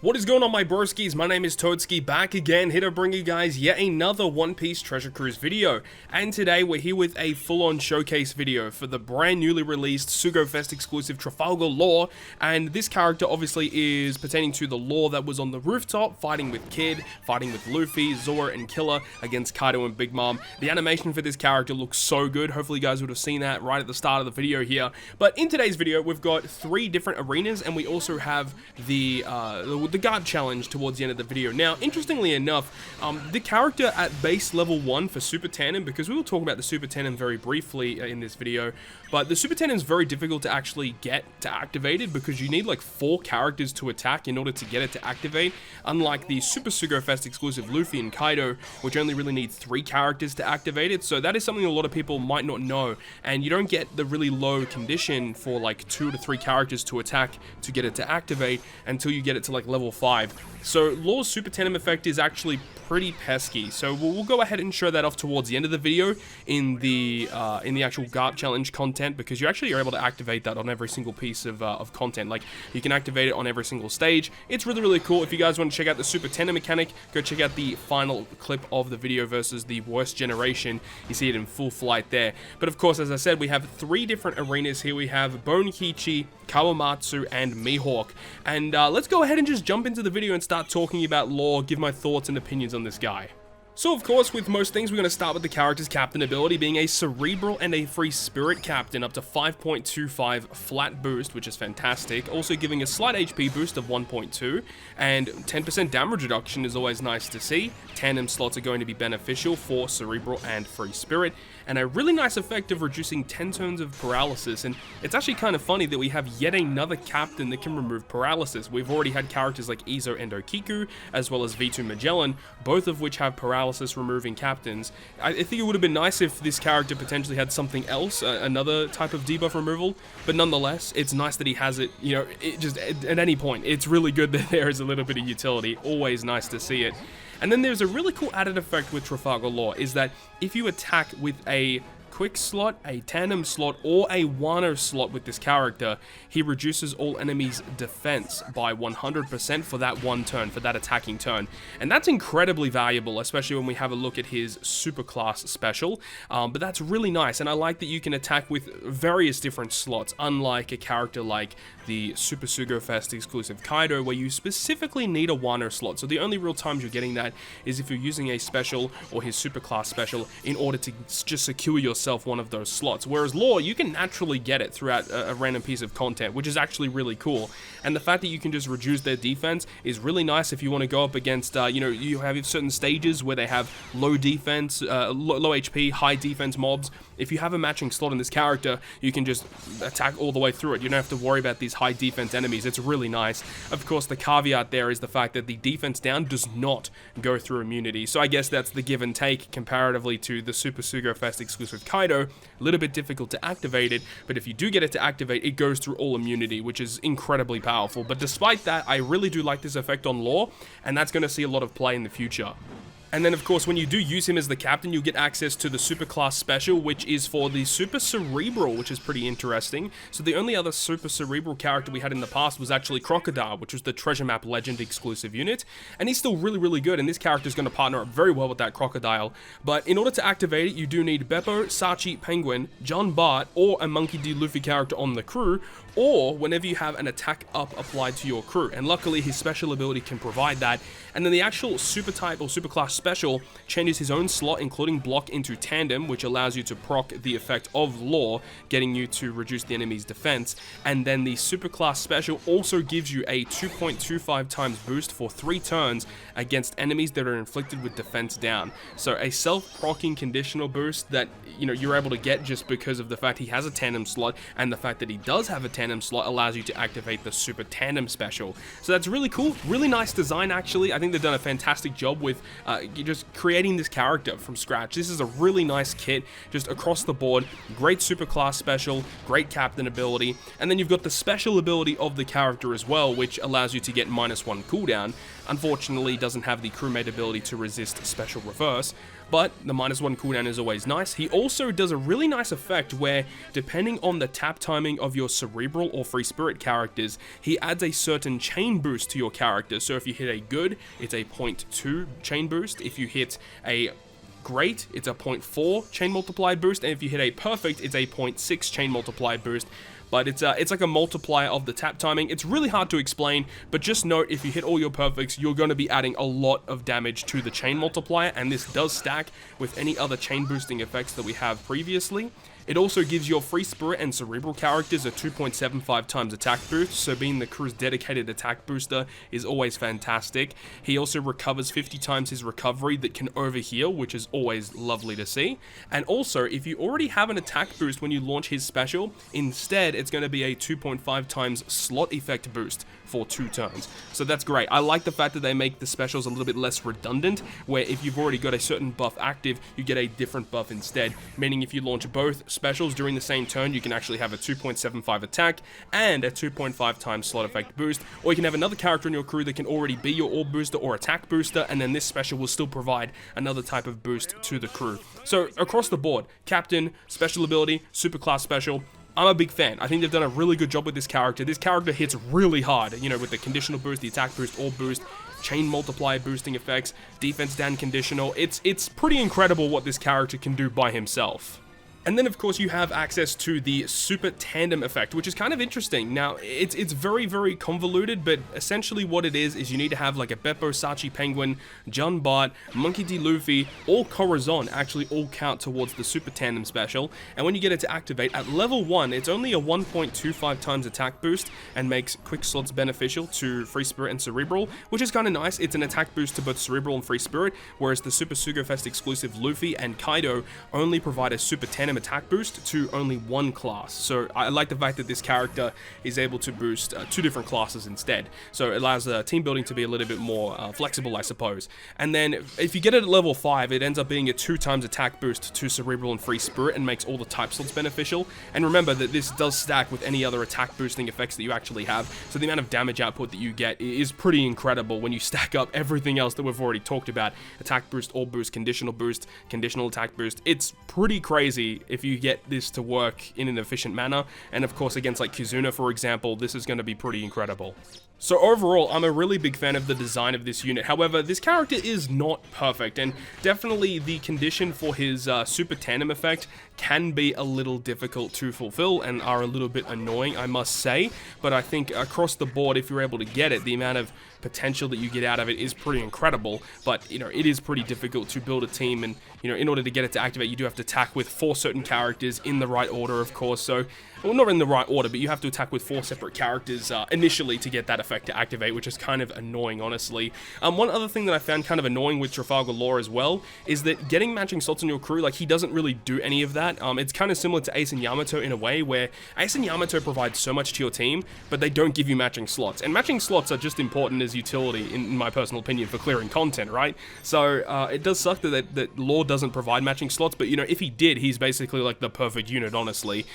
What is going on, my broskiis? My name is Toadskii, back again, here to bring you guys yet another One Piece Treasure Cruise video. And today we're here with a full-on showcase video for the brand newly released Sugofest exclusive Trafalgar lore. And this character obviously is pertaining to the lore that was on the rooftop, fighting with Kid, fighting with Luffy, Zoro, and Killer against Kaido and Big Mom. The animation for this character looks so good. Hopefully you guys would have seen that right at the start of the video here. But in today's video, we've got 3 different arenas, and we also have the guard challenge towards the end of the video. Now, interestingly enough, the character at base level 1 for Super Tandem, because we will talk about the Super Tandem very briefly in this video, but the Super Tandem is very difficult to actually get to activated because you need like 4 characters to attack in order to get it to activate, unlike the Super Sugofest exclusive Luffy and Kaido, which only really need 3 characters to activate it. So that is something a lot of people might not know, and you don't get the really low condition for like 2 to 3 characters to attack to get it to activate until you get it to like level 5. So Law's Super Tandem effect is actually pretty pesky, so we'll go ahead and show that off towards the end of the video in the actual GARP challenge content, because you actually are able to activate that on every single piece of content. Like, you can activate it on every single stage. It's really, really cool. If you guys want to check out the Super Tandem mechanic, go check out the final clip of the video versus the worst generation. You see it in full flight there. But of course, as I said, we have 3 different arenas here. We have Bone Kichi, Kawamatsu, and Mihawk. And let's go ahead and just jump into the video and start talking about lore, give my thoughts and opinions on this guy. So of course, with most things, we're going to start with the character's captain ability being a cerebral and a free spirit captain, up to 5.25 flat boost, which is fantastic. Also giving a slight HP boost of 1.2, and 10% damage reduction is always nice to see. Tandem slots are going to be beneficial for cerebral and free spirit, and a really nice effect of reducing 10 turns of paralysis. And it's actually kind of funny that we have yet another captain that can remove paralysis. We've already had characters like Izo and Okiku, as well as V2 Magellan, both of which have paralysis removing captains. I think it would have been nice if this character potentially had something else, another type of debuff removal, but nonetheless, it's nice that he has it, you know, it just at any point. It's really good that there is a little bit of utility. Always nice to see it. And then there's a really cool added effect with Trafalgar lore, is that if you attack with a quick slot, a tandem slot, or a Wano slot with this character, he reduces all enemies' defense by 100% for that one turn, for that attacking turn. And that's incredibly valuable, especially when we have a look at his super class special. But that's really nice, and I like that you can attack with various different slots, unlike a character like the Super Sugofest exclusive Kaido, where you specifically need a Wano slot. So the only real times you're getting that is if you're using a special or his super class special in order to just secure yourself one of those slots. Whereas lore, you can naturally get it throughout a random piece of content, which is actually really cool. And the fact that you can just reduce their defense is really nice if you want to go up against, you know, you have certain stages where they have low defense, low HP, high defense mobs. If you have a matching slot in this character, you can just attack all the way through it. You don't have to worry about these high defense enemies. It's really nice. Of course, the caveat there is the fact that the defense down does not go through immunity. So I guess that's the give and take comparatively to the Super Sugofest exclusive Kaido. A little bit difficult to activate it, but if you do get it to activate, it goes through all immunity, which is incredibly powerful. But despite that, I really do like this effect on lore, and that's going to see a lot of play in the future. And then, of course, when you do use him as the captain, you'll get access to the Super Class Special, which is for the Super Cerebral, which is pretty interesting. So the only other Super Cerebral character we had in the past was actually Crocodile, which was the Treasure Map Legend exclusive unit. And he's still really, really good, and this character is going to partner up very well with that Crocodile. But in order to activate it, you do need Beppo, Sachi, Penguin, John Bart, or a Monkey D. Luffy character on the crew, or whenever you have an attack up applied to your crew. And luckily, his special ability can provide that. And then the actual Super Type or Super Class Special changes his own slot, including block, into Tandem, which allows you to proc the effect of lore, getting you to reduce the enemy's defense. And then the Super Class Special also gives you a 2.25 times boost for 3 turns against enemies that are inflicted with defense down. So a self-proccing conditional boost that, you know, you're able to get just because of the fact he has a Tandem slot and the fact that he does have a Tandem tandem slot allows you to activate the super tandem special. So that's really cool, really nice design actually. I think they've done a fantastic job with just creating this character from scratch. This is a really nice kit, just across the board. Great super class special, great captain ability, and then you've got the special ability of the character as well, which allows you to get -1 cooldown. Unfortunately, doesn't have the crewmate ability to resist special reverse, but the -1 cooldown is always nice. He also does a really nice effect where, depending on the tap timing of your cerebral or free spirit characters, he adds a certain chain boost to your character. So if you hit a good, it's a 0.2 chain boost. If you hit a great, it's a 0.4 chain multiply boost, and if you hit a perfect, it's a 0.6 chain multiply boost. But it's like a multiplier of the tap timing. It's really hard to explain, but just note, if you hit all your perfects, you're going to be adding a lot of damage to the chain multiplier, and this does stack with any other chain boosting effects that we have previously. It also gives your free spirit and cerebral characters a 2.75 times attack boost, so being the crew's dedicated attack booster is always fantastic. He also recovers 50 times his recovery that can overheal, which is always lovely to see. And also, if you already have an attack boost when you launch his special, instead it's going to be a 2.5 times slot effect boost for 2 turns. So that's great. I like the fact that they make the specials a little bit less redundant, where if you've already got a certain buff active, you get a different buff instead, meaning if you launch both specials during the same turn, you can actually have a 2.75 attack and a 2.5 times slot effect boost, or you can have another character in your crew that can already be your orb booster or attack booster, and then this special will still provide another type of boost to the crew. So across the board, captain, special ability, super class special, I'm a big fan. I think they've done a really good job with this character. This character hits really hard, you know, with the conditional boost, the attack boost, orb boost, chain multiplier boosting effects, defense down conditional. It's pretty incredible what this character can do by himself. And then, of course, you have access to the Super Tandem effect, which is kind of interesting. Now, it's very, very convoluted, but essentially what it is you need to have like a Beppo Sachi Penguin, Jun Bart, Monkey D. Luffy, or Corazon actually all count towards the Super Tandem special. And when you get it to activate, at level 1, it's only a 1.25 times attack boost and makes quick slots beneficial to Free Spirit and Cerebral, which is kind of nice. It's an attack boost to both Cerebral and Free Spirit, whereas the Super Sugofest exclusive Luffy and Kaido only provide a Super Tandem attack boost to only one class. So I like the fact that this character is able to boost 2 different classes instead. So it allows team building to be a little bit more flexible, I suppose. And then if you get it at level 5, it ends up being a 2 times attack boost to Cerebral and Free Spirit and makes all the type slots beneficial. And remember that this does stack with any other attack boosting effects that you actually have. So the amount of damage output that you get is pretty incredible when you stack up everything else that we've already talked about. Attack boost, orb boost, conditional attack boost. It's pretty crazy if you get this to work in an efficient manner, and of course against like Kizuna, for example, this is going to be pretty incredible. So overall, I'm a really big fan of the design of this unit. However, this character is not perfect, and definitely the condition for his Super Tandem effect can be a little difficult to fulfill and are a little bit annoying, I must say. But I think across the board, if you're able to get it, the amount of potential that you get out of it is pretty incredible. But, you know, it is pretty difficult to build a team, and, you know, in order to get it to activate, you do have to attack with 4 certain characters in the right order, of course. So, well, not in the right order, but you have to attack with 4 separate characters initially to get that effect to activate, which is kind of annoying, honestly. One other thing that I found kind of annoying with Trafalgar lore as well is that getting matching slots in your crew, like, he doesn't really do any of that. It's kind of similar to Ace and Yamato in a way, where Ace and Yamato provide so much to your team, but they don't give you matching slots. And matching slots are just important as utility, in my personal opinion, for clearing content, right? So it does suck that lore doesn't provide matching slots, but, you know, if he did, he's basically like the perfect unit, honestly.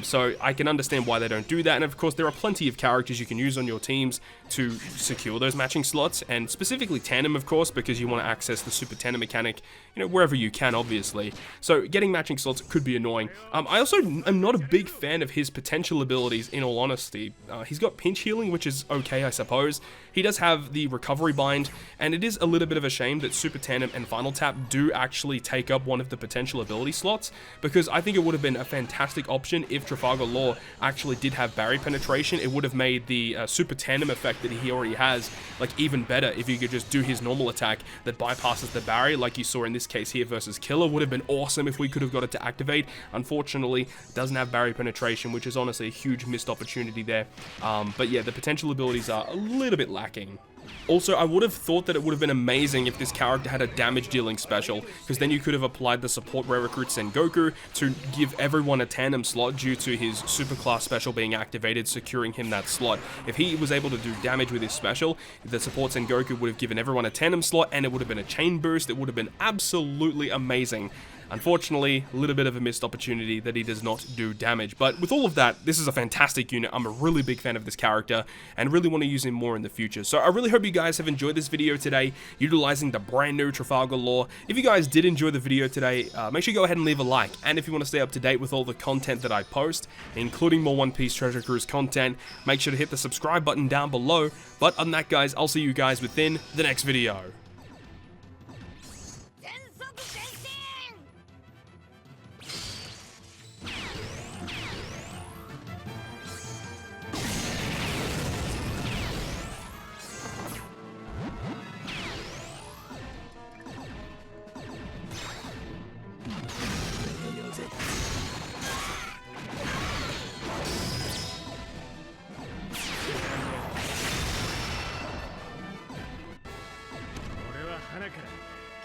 So I can understand why they don't do that, and of course there are plenty of characters you can use on your teams to secure those matching slots, and specifically Tandem, of course, because you want to access the Super Tandem mechanic, you know, wherever you can, obviously. So getting matching slots could be annoying. I also am not a big fan of his potential abilities, in all honesty. He's got pinch healing, which is okay, I suppose. He does have the recovery bind, and it is a little bit of a shame that Super Tandem and Final Tap do actually take up one of the potential ability slots, because I think it would have been a fantastic option if Trafalgar lore actually did have barrier penetration. It would have made the Super Tandem effect that he already has, like, even better if you could just do his normal attack that bypasses the barrier, like you saw in this case here versus Killer. Would have been awesome if we could have got it to activate. Unfortunately, it doesn't have barrier penetration, which is honestly a huge missed opportunity there. But yeah, the potential abilities are a little bit lacking. Also, I would have thought that it would have been amazing if this character had a damage dealing special, because then you could have applied the support rare recruit Sengoku to give everyone a tandem slot due to his superclass special being activated, securing him that slot. If he was able to do damage with his special, the support Sengoku would have given everyone a tandem slot, and it would have been a chain boost. It would have been absolutely amazing. Unfortunately, a little bit of a missed opportunity that he does not do damage. But with all of that, this is a fantastic unit. I'm a really big fan of this character and really want to use him more in the future. So I really hope you guys have enjoyed this video today, utilizing the brand new Trafalgar lore. If you guys did enjoy the video today, make sure you go ahead and leave a like. And if you want to stay up to date with all the content that I post, including more One Piece Treasure Cruise content, make sure to hit the subscribe button down below. But other than that, guys, I'll see you guys within the next video.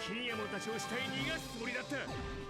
Kini をしたい逃がすつもりだった。